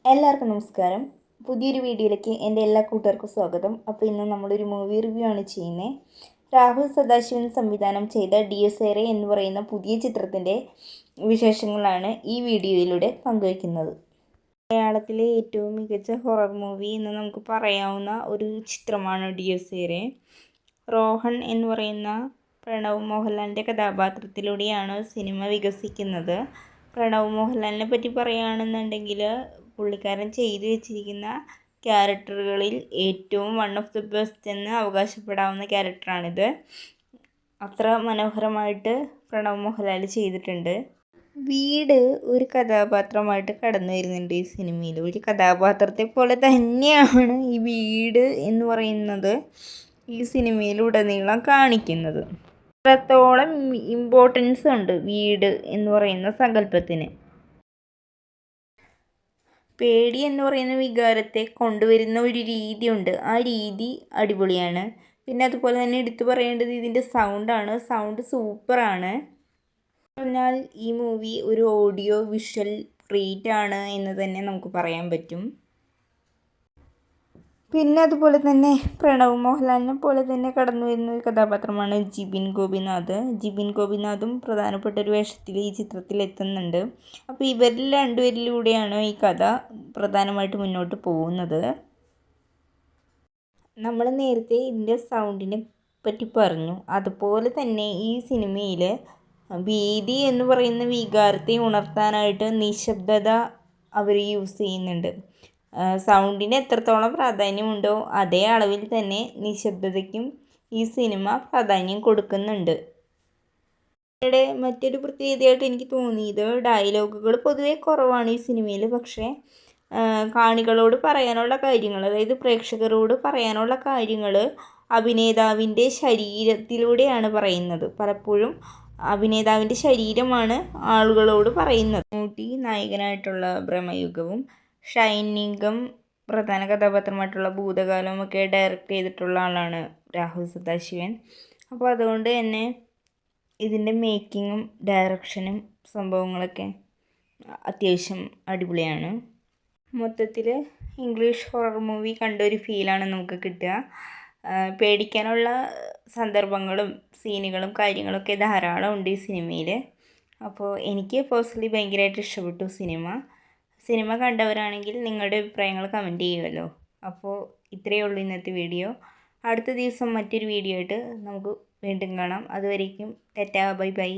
എല്ലാവർക്കും നമസ്കാരം. പുതിയൊരു വീഡിയോയിലേക്ക് എൻ്റെ എല്ലാ കൂട്ടുകാർക്കും സ്വാഗതം. അപ്പോൾ ഇന്ന് നമ്മളൊരു മൂവി റിവ്യൂ ആണ് ചെയ്യുന്നത്. രാഹുൽ സദാശിവൻ സംവിധാനം ചെയ്ത ഡിയസേറെ എന്ന് പറയുന്ന പുതിയ ചിത്രത്തിൻ്റെ വിശേഷങ്ങളാണ് ഈ വീഡിയോയിലൂടെ പങ്കുവയ്ക്കുന്നത്. മലയാളത്തിലെ ഏറ്റവും മികച്ച ഹൊറർ മൂവി എന്ന് നമുക്ക് പറയാവുന്ന ഒരു ചിത്രമാണ് ഡിയസേറെ. റോഹൻ എന്ന് പറയുന്ന പ്രണവ് മോഹൻലാലിൻ്റെ കഥാപാത്രത്തിലൂടെയാണ് സിനിമ വികസിക്കുന്നത്. പ്രണവ് മോഹൻലാലിനെ പറ്റി പറയുകയാണെന്നുണ്ടെങ്കിൽ പുള്ളിക്കാരൻ ചെയ്തു വെച്ചിരിക്കുന്ന ക്യാരക്ടറുകളിൽ ഏറ്റവും വൺ ഓഫ് ദി ബെസ്റ്റ് എന്ന് അവകാശപ്പെടാവുന്ന ക്യാരക്ടറാണിത്. അത്ര മനോഹരമായിട്ട് പ്രണവ് മോഹൻലാൽ ചെയ്തിട്ടുണ്ട്. വീട് ഒരു കഥാപാത്രമായിട്ട് കടന്നു വരുന്നുണ്ട് ഈ സിനിമയിൽ. ഒരു കഥാപാത്രത്തെ പോലെ തന്നെയാണ് ഈ വീട് എന്ന് പറയുന്നത് ഈ സിനിമയിലുടനീളം കാണിക്കുന്നത്. അത്രത്തോളം ഇമ്പോർട്ടൻസ് ഉണ്ട് വീട് എന്ന് പറയുന്ന സങ്കല്പത്തിന്. പേടി എന്ന് പറയുന്ന വികാരത്തെ കൊണ്ടുവരുന്ന ഒരു രീതിയുണ്ട്. ആ രീതി അടിപൊളിയാണ്. പിന്നെ അതുപോലെ തന്നെ എടുത്തു പറയേണ്ടത് ഇതിൻ്റെ സൗണ്ടാണ്. സൗണ്ട് സൂപ്പറാണ്. പറഞ്ഞാൽ ഈ മൂവി ഒരു ഓഡിയോ വിഷ്വൽ ട്രീറ്റ് ആണ് എന്ന് തന്നെ നമുക്ക് പറയാൻ പറ്റും. പിന്നെ അതുപോലെ തന്നെ പ്രണവ് മോഹൻലാലിനെ പോലെ തന്നെ കടന്നു വരുന്ന ഒരു കഥാപാത്രമാണ് ജിബിൻ ഗോപിനാഥ്. ജിബിൻ ഗോപിനാഥും പ്രധാനപ്പെട്ട ഒരു വേഷത്തിൽ ഈ ചിത്രത്തിൽ എത്തുന്നുണ്ട്. അപ്പോൾ ഇവരിൽ രണ്ടുപേരിലൂടെയാണ് ഈ കഥ പ്രധാനമായിട്ട് മുന്നോട്ട് പോകുന്നത്. നമ്മൾ നേരത്തെ ഇതിൻ്റെ സൗണ്ടിനെ പറ്റി പറഞ്ഞു. അതുപോലെ തന്നെ ഈ സിനിമയിൽ ഭീതി എന്ന് പറയുന്ന വികാരത്തെ ഉണർത്താനായിട്ട് നിശബ്ദത അവർ യൂസ് ചെയ്യുന്നുണ്ട്. സൗണ്ടിന് എത്രത്തോളം പ്രാധാന്യമുണ്ടോ അതേ അളവിൽ തന്നെ നിശബ്ദതയ്ക്കും ഈ സിനിമ പ്രാധാന്യം കൊടുക്കുന്നുണ്ട്. ഇവിടെ മറ്റൊരു പ്രത്യേകതയായിട്ട് എനിക്ക് തോന്നിയത് ഡയലോഗുകൾ പൊതുവെ കുറവാണ് ഈ സിനിമയിൽ. പക്ഷേ കാണികളോട് പറയാനുള്ള കാര്യങ്ങൾ, അതായത് പ്രേക്ഷകരോട് പറയാനുള്ള കാര്യങ്ങൾ അഭിനേതാവിൻ്റെ ശരീരത്തിലൂടെയാണ് പറയുന്നത്. പലപ്പോഴും അഭിനേതാവിൻ്റെ ശരീരമാണ് ആളുകളോട് പറയുന്നത്. മമ്മൂട്ടി നായകനായിട്ടുള്ള ഭ്രമയുഗവും ഷൈനിങ്ങും പ്രധാന കഥാപാത്രമായിട്ടുള്ള ഭൂതകാലമൊക്കെ ഡയറക്റ്റ് ചെയ്തിട്ടുള്ള ആളാണ് രാഹുൽ സദാശിവൻ. അപ്പോൾ അതുകൊണ്ട് തന്നെ ഇതിൻ്റെ മേക്കിങ്ങും ഡയറക്ഷനും സംഭവങ്ങളൊക്കെ അത്യാവശ്യം അടിപൊളിയാണ്. മൊത്തത്തിൽ ഇംഗ്ലീഷ് ഹൊറർ മൂവി കണ്ട ഒരു ഫീലാണ് നമുക്ക് കിട്ടുക. പേടിക്കാനുള്ള സന്ദർഭങ്ങളും സീനുകളും കാര്യങ്ങളൊക്കെ ധാരാളം ഉണ്ട് ഈ സിനിമയിൽ. അപ്പോൾ എനിക്ക് പേഴ്സണലി ഭയങ്കരമായിട്ട് ഇഷ്ടപ്പെട്ടു സിനിമ കണ്ടവരാണെങ്കിൽ നിങ്ങളുടെ അഭിപ്രായങ്ങൾ കമൻറ്റ് ചെയ്യുമല്ലോ. അപ്പോൾ ഇത്രയേ ഉള്ളൂ ഇന്നത്തെ വീഡിയോ. അടുത്ത ദിവസം മറ്റൊരു വീഡിയോ ആയിട്ട് നമുക്ക് വീണ്ടും കാണാം. അതുവരേക്കും ടാറ്റാ, ബൈ ബൈ.